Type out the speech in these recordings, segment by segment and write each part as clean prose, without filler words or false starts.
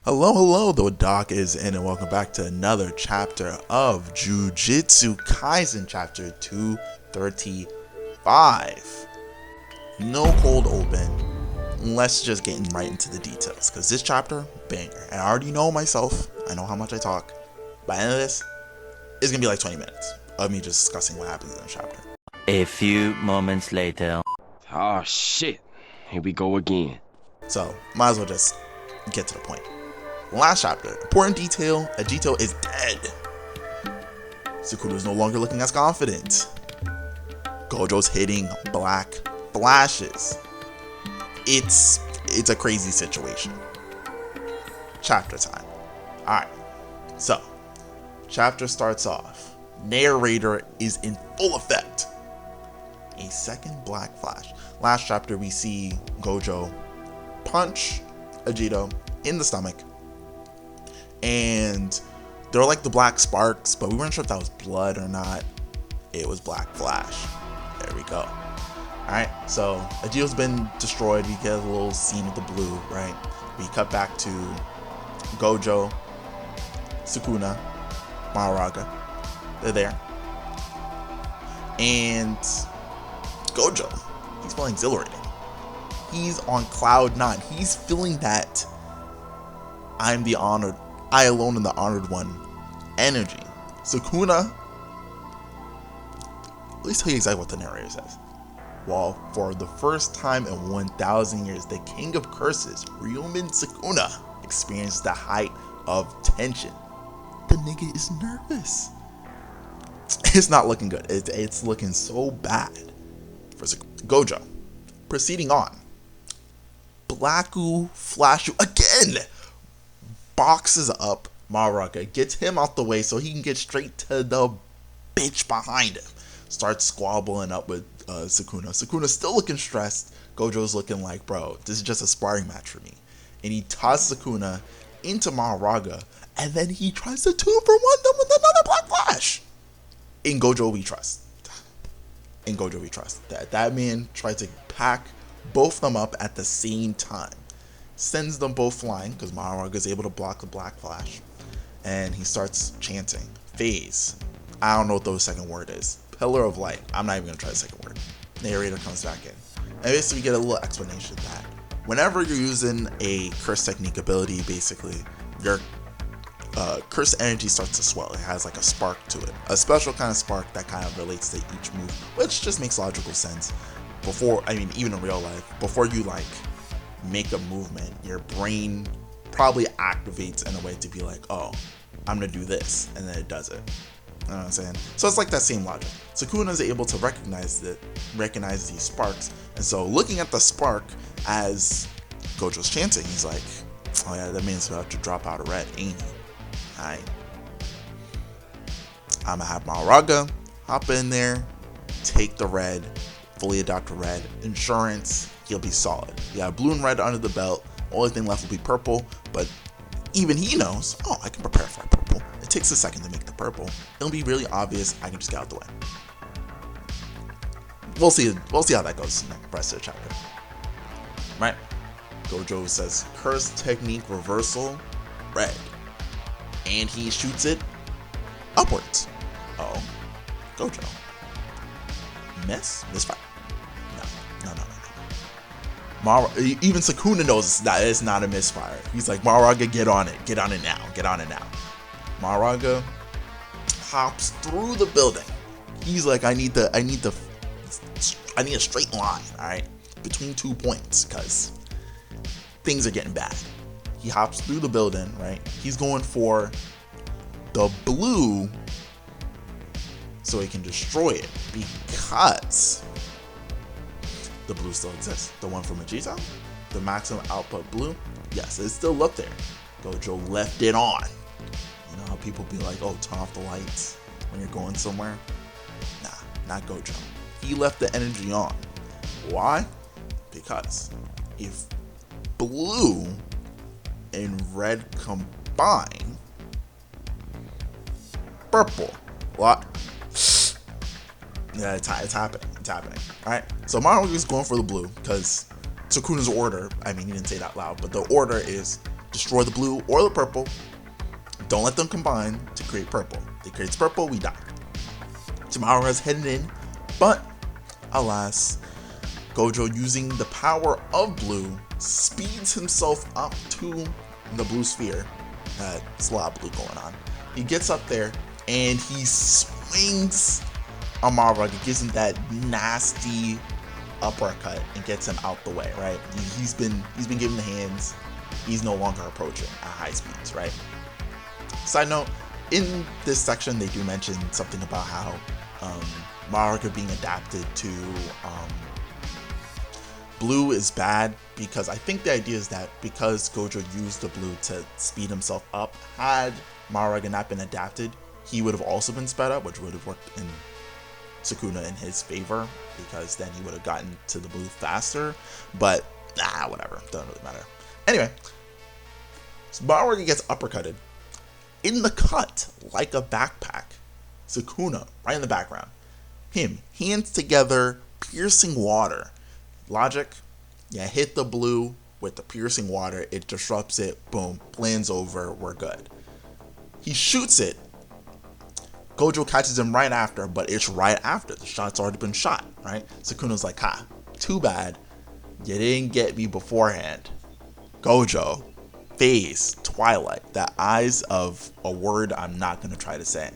Hello, the doc is in, and welcome back to another chapter of Jujutsu Kaisen, chapter 235. No cold open. Let's just get right into the details, because this chapter, banger. And I already know myself, I know how much I talk. By the end of this, it's gonna be like 20 minutes of me just discussing what happens in the chapter. A few moments later. Oh shit, here we go again. So, might as well just get to the point. Last chapter, important detail, Ajito is dead. Sukuna is no longer looking as confident. Gojo's hitting black flashes. It's a crazy situation. Chapter time. Alright, so, chapter starts off. Narrator is in full effect. A second black flash. Last chapter we see Gojo punch Ajito in the stomach. And they're like the black sparks, but we weren't sure if that was blood or not. It was black flash. There we go. Alright, so Ajito's been destroyed. We get a little scene of the blue, right? We cut back to Gojo, Sukuna, Mahoraga. They're there. And Gojo, he's feeling exhilarating. He's on cloud 9. He's feeling that I alone am the honored one energy. Sukuna, let me tell you exactly what the narrator says. Well, for the first time in 1,000 years, the king of curses, Ryumin Sukuna, experienced the height of tension. The nigga is nervous. It's not looking good. It's looking so bad for Gojo. Proceeding on. Blacku Flashu again boxes up Mahoraga, gets him out the way so he can get straight to the bitch behind him. Starts squabbling up with Sukuna. Sukuna's still looking stressed. Gojo's looking like, bro, this is just a sparring match for me. And he tosses Sukuna into Mahoraga, and then he tries to 2-for-1 them with another black flash. In Gojo we trust. That man tried to pack both of them up at the same time. Sends them both flying because Mahoraga is able to block the black flash. And he starts chanting. Phase. I don't know what the second word is. Pillar of light. I'm not even going to try the second word. Narrator comes back in. And basically we get a little explanation that whenever you're using a curse technique ability, basically, your curse energy starts to swell. It has like a spark to it. A special kind of spark that kind of relates to each move, which just makes logical sense. Even in real life, before you like make a movement, your brain probably activates in a way to be like, oh, I'm gonna do this, and then it does it. You know what I'm saying? So it's like that same logic. Sukuna is able to recognize these sparks, and so looking at the spark as Gojo's chanting, he's like, oh yeah, that means we have to drop out a red, ain't he? Alright. I'm gonna have Mahoraga hop in there, take the red, fully adopt a red. Insurance, he'll be solid. Yeah, blue and red under the belt. Only thing left will be purple, but even he knows, oh, I can prepare for purple. It takes a second to make the purple. It'll be really obvious. I can just get out the way. We'll see how that goes in the rest of the chapter. Right? Gojo says, curse technique reversal, red. And he shoots it upwards. Oh, Gojo. Misfire. No. Even Sukuna knows that it's not a misfire. He's like, Mahoraga, get on it now. Mahoraga hops through the building. He's like, I need a straight line, all right, between 2 points, because things are getting bad. He hops through the building, right? He's going for the blue so he can destroy it, because the blue still exists. The one from Ajito, the maximum output blue, yes, it's still up there. Gojo left it on. You know how people be like, oh, turn off the lights when you're going somewhere? Nah, not Gojo. He left the energy on. Why? Because if blue and red combine, purple, what? Yeah, it's happening. Alright, so Mahoraga is going for the blue because Sukuna's order, he didn't say it out loud, but the order is destroy the blue or the purple. Don't let them combine to create purple. If it creates purple, we die. So Maruaga's headed in, but alas, Gojo, using the power of blue, speeds himself up to the blue sphere. It's a lot of blue going on. He gets up there and he swings on Maruaga, gives him that nasty uppercut and gets him out the way, right? He's been given the hands. He's no longer approaching at high speeds, right? Side note, in this section they do mention something about how Maruaga being adapted to blue is bad, because I think the idea is that because Gojo used the blue to speed himself up, had Maruaga not been adapted, he would have also been sped up, which would have worked in Sukuna in his favor, because then he would have gotten to the blue faster. But whatever, doesn't really matter. Anyway, so Maruaga gets uppercutted. In the cut, like a backpack, Sukuna, right in the background, him, hands together, piercing water. Logic, hit the blue with the piercing water, it disrupts it, boom, lands over, we're good. He shoots it. Gojo catches him right after, but it's right after. The shot's already been shot, right? Sukuna's like, too bad. You didn't get me beforehand. Gojo, face, Twilight, the eyes of a word I'm not going to try to say.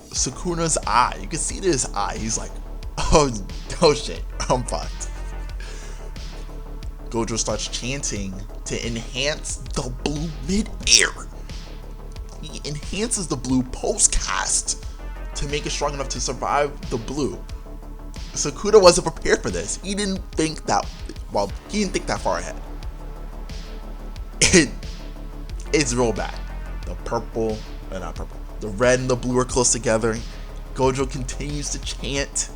Sukuna's eye, you can see this eye. He's like, oh shit, I'm fucked. Gojo starts chanting to enhance the blue mid-air. He enhances the blue post-cast to make it strong enough to survive the blue. Sukuna wasn't prepared for this. He didn't think that far ahead. It's real bad. The red and the blue are close together. Gojo continues to chant,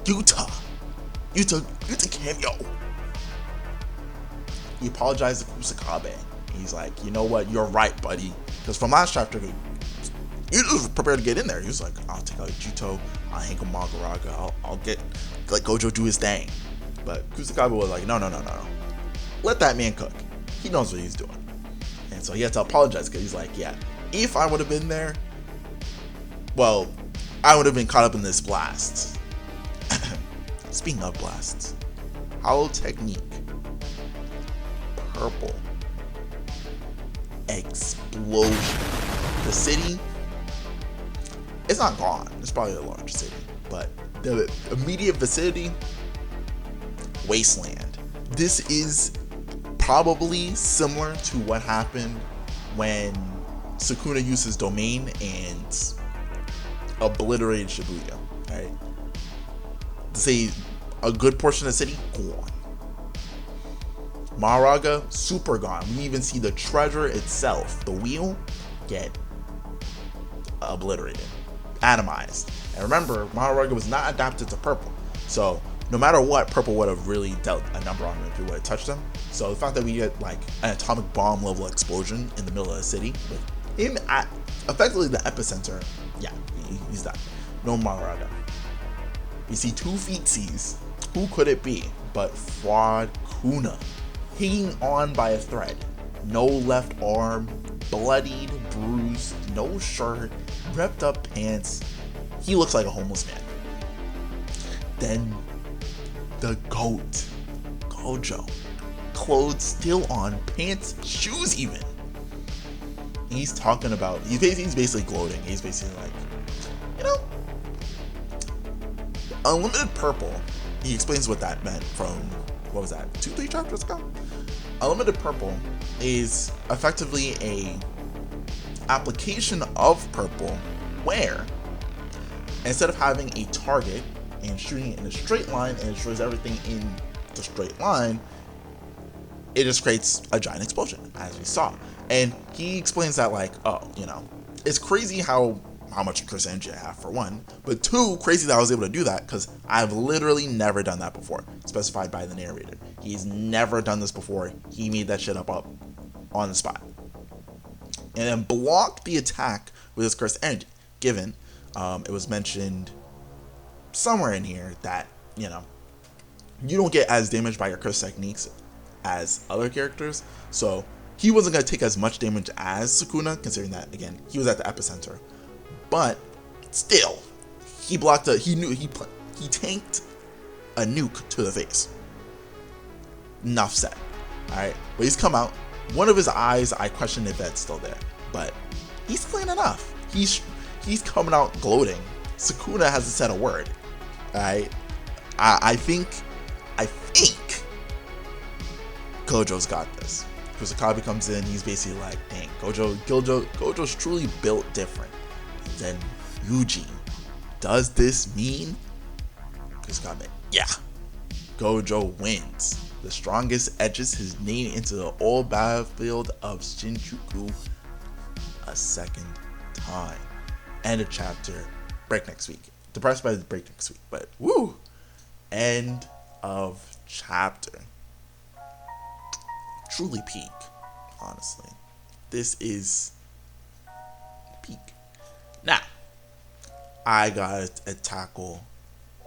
Yuta cameo. He apologized to Kusakabe. He's like, you know what, you're right, buddy. Because from last chapter, he was prepared to get in there. He was like, I'll take out Juto, I'll hang him Magaraga, I'll let Gojo do his thing. But Kusakabe was like, no. Let that man cook. He knows what he's doing. And so he had to apologize, because he's like, if I would have been there, well, I would have been caught up in this blast. Speaking of blasts, Hollow Technique, purple, explosion. The city, it's not gone. It's probably a large city, but the immediate vicinity, wasteland. This is probably similar to what happened when Sukuna used his domain and obliterated Shibuya, right? To say a good portion of the city, gone. Maruaga, super gone. We even see the treasure itself, the wheel, get obliterated, atomized. And remember, Maruaga was not adapted to purple, so no matter what, purple would have really dealt a number on him if he would have touched him. So the fact that we get like an atomic bomb level explosion in the middle of the city with him at effectively the epicenter, he's done. No Maruaga. We see two feetsies. Who could it be but Fraud Kuna, hanging on by a thread. No left arm, bloodied, bruised, no shirt, ripped up pants. He looks like a homeless man. Then the goat, Gojo, clothes still on, pants, shoes even. He's talking about, he's basically gloating. He's basically like, unlimited purple. He explains what that meant from, what was that, 2-3 chapters ago? Unlimited purple is effectively a application of purple where instead of having a target and shooting it in a straight line and it destroys everything in the straight line, it just creates a giant explosion, as we saw. And he explains that like, it's crazy how much curse energy I have, for one, but two, crazy that I was able to do that because I've literally never done that before, specified by the narrator. He's never done this before. He made that shit up on the spot. And then blocked the attack with his curse energy, given it was mentioned somewhere in here that, you don't get as damaged by your curse techniques as other characters, so he wasn't going to take as much damage as Sukuna, considering that, again, he was at the epicenter. But still, he blocked he tanked a nuke to the face. Enough said. Alright, but he's come out. One of his eyes, I question if that's still there, but he's clean enough. He's coming out gloating. Sukuna hasn't said a word. Alright, I think Gojo's got this. Kusakabe comes in, he's basically like, dang, Gojo's truly built different than Yuji. Does this mean? Kusakabe, yeah. Gojo wins. The strongest edges his name into the old battlefield of Shinjuku a second time. End of chapter. Break next week. Depressed by the break next week, but woo! End of chapter. Truly peak, honestly. This is peak. Now, I gotta tackle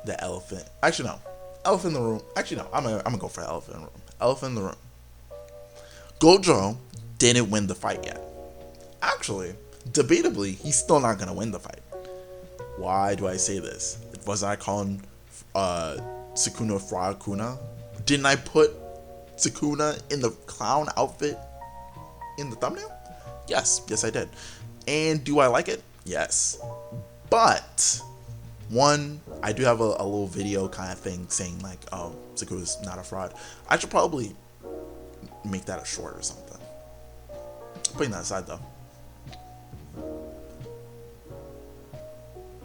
the elephant. Actually, no. Elephant in the room. Actually, no. I'm gonna go for elephant in the room. Elephant in the room. Gojo didn't win the fight yet. Actually, debatably, he's still not gonna win the fight. Why do I say this? Was I calling Sukuna Frog Kuna? Didn't I put Sukuna in the clown outfit in the thumbnail? Yes, I did. And do I like it? Yes. But one, I do have a little video kind of thing saying like, oh, Sukuna's not a fraud. I should probably make that a short or something. Putting that aside though.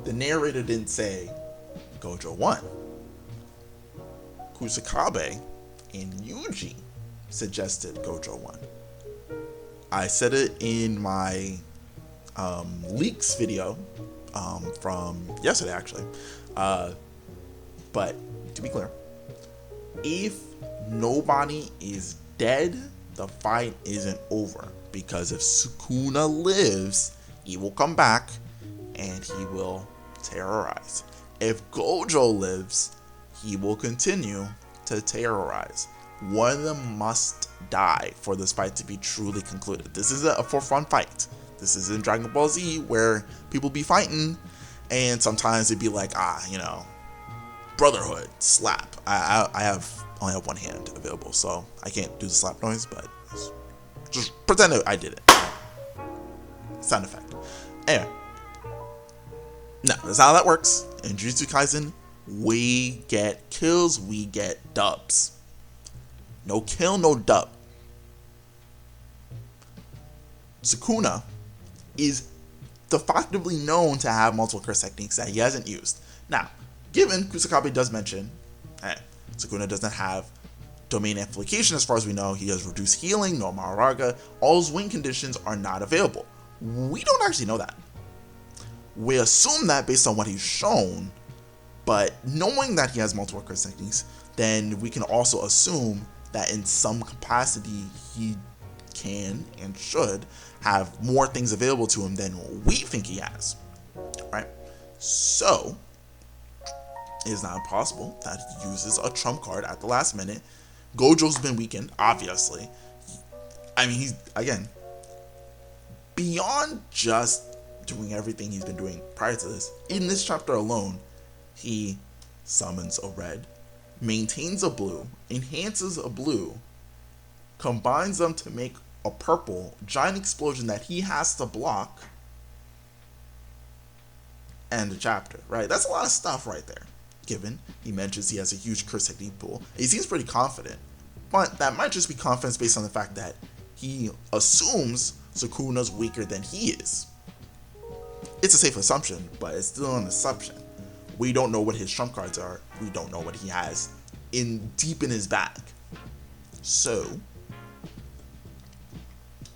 The narrator didn't say Gojo won. Kusakabe and Yuji suggested Gojo won. I said it in my leaks video from yesterday actually. But to be clear, if nobody is dead, the fight isn't over. Because if Sukuna lives, he will come back and he will terrorize. If Gojo lives, he will continue to terrorize. One of them must die for this fight to be truly concluded. This is a for fun fight. This isn't Dragon Ball Z where people be fighting and sometimes it'd be like, brotherhood, slap. I only have one hand available, so I can't do the slap noise, but just pretend I did it. Sound effect. Anyway. No, that's not how that works. In Jujutsu Kaisen, we get kills, we get dubs. No kill, no dub. Sukuna is definitively known to have multiple curse techniques that he hasn't used. Now, given Kusakabe does mention, Sukuna doesn't have domain amplification as far as we know. He has reduced healing, no Maharaga. All his win conditions are not available. We don't actually know that. We assume that based on what he's shown, but knowing that he has multiple curse techniques, then we can also assume that in some capacity he can and should have more things available to him than we think he has, right? So it is not impossible that he uses a trump card at the last minute. Gojo's been weakened, obviously. I mean, he's, again, beyond just doing everything he's been doing prior to this, in this chapter alone, he summons a red, maintains a blue, enhances a blue, combines them to make a purple giant explosion that he has to block, and the chapter, right? That's a lot of stuff right there. Given he mentions he has a huge curse technique pool, he seems pretty confident, but that might just be confidence based on the fact that he assumes Sukuna's weaker than he is. It's a safe assumption, but it's still an assumption. We don't know what his trump cards are. We don't know what he has deep in his bag. So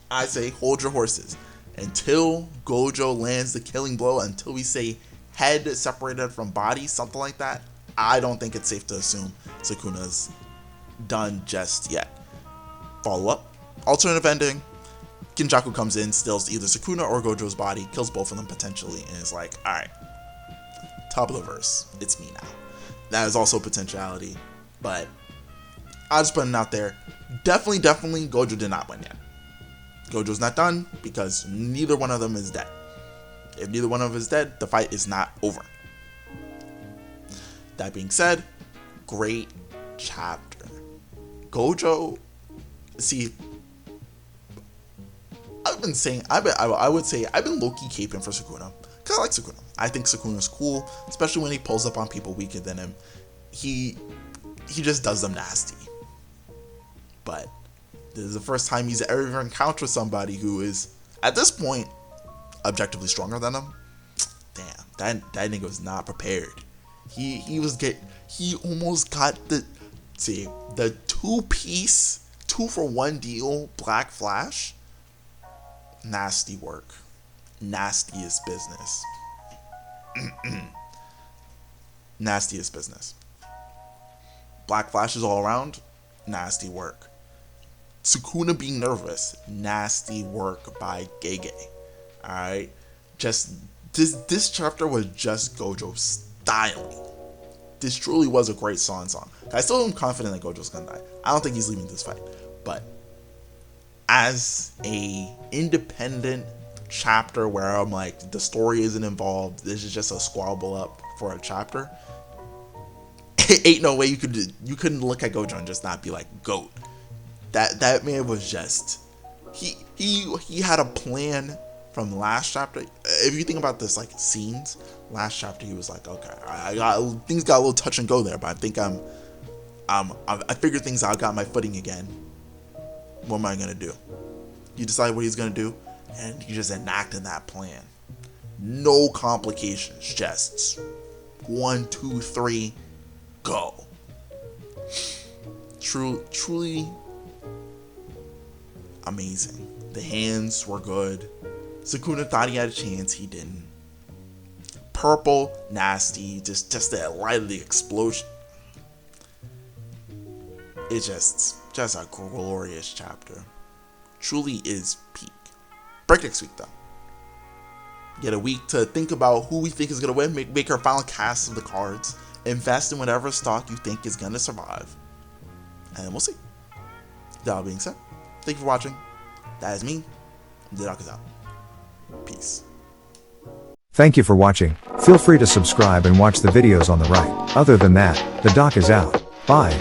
I say hold your horses until Gojo lands the killing blow, until we say head separated from body, something like that. I don't think it's safe to assume Sukuna's done just yet. Follow up, alternative ending. Kinjaku comes in, steals either Sukuna or Gojo's body, kills both of them potentially, and is like, alright, top of the verse, it's me now. That is also potentiality, but I'll just put it out there. Definitely, Gojo did not win yet. Gojo's not done because neither one of them is dead. If neither one of them is dead, the fight is not over. That being said, great chapter. Gojo, see, I've been saying, I would say I've been low-key caping for Sukuna. Because I like Sukuna. I think Sukuna's cool, especially when he pulls up on people weaker than him. He just does them nasty. But this is the first time he's ever encountered somebody who is, at this point, objectively stronger than him. Damn, that nigga was not prepared. He almost got the 2-piece, 2-for-1 deal Black Flash. Nasty work. Nastiest business. Nastiest business. Black Flash is all around. Nasty work. Sukuna being nervous. Nasty work by Gege. Alright? Just this chapter was just Gojo styling. This truly was a great song. I still am confident that Gojo's gonna die. I don't think he's leaving this fight. But as a independent chapter where I'm like, the story isn't involved, this is just a squabble up for a chapter, ain't no way you couldn't look at Gojo and just not be like, GOAT. That man was just, he had a plan from the last chapter. If you think about this, like, scenes, last chapter he was like, okay, things got a little touch and go there, but I think I figured things out, got my footing again. What am I gonna do? You decide what he's gonna do, and he just enacted that plan. No complications, just 1, 2, 3, go. Truly amazing. The hands were good. Sukuna thought he had a chance, he didn't. Purple, nasty, just the light of the explosion. It's just a glorious chapter. Truly is peak. Break next week though. Get a week to think about who we think is gonna win, make our final cast of the cards, invest in whatever stock you think is gonna survive, and we'll see. That being said, thank you for watching. That is me. The Doc is out. Peace. Thank you for watching. Feel free to subscribe and watch the videos on the right. Other than that, the Doc is out. Bye.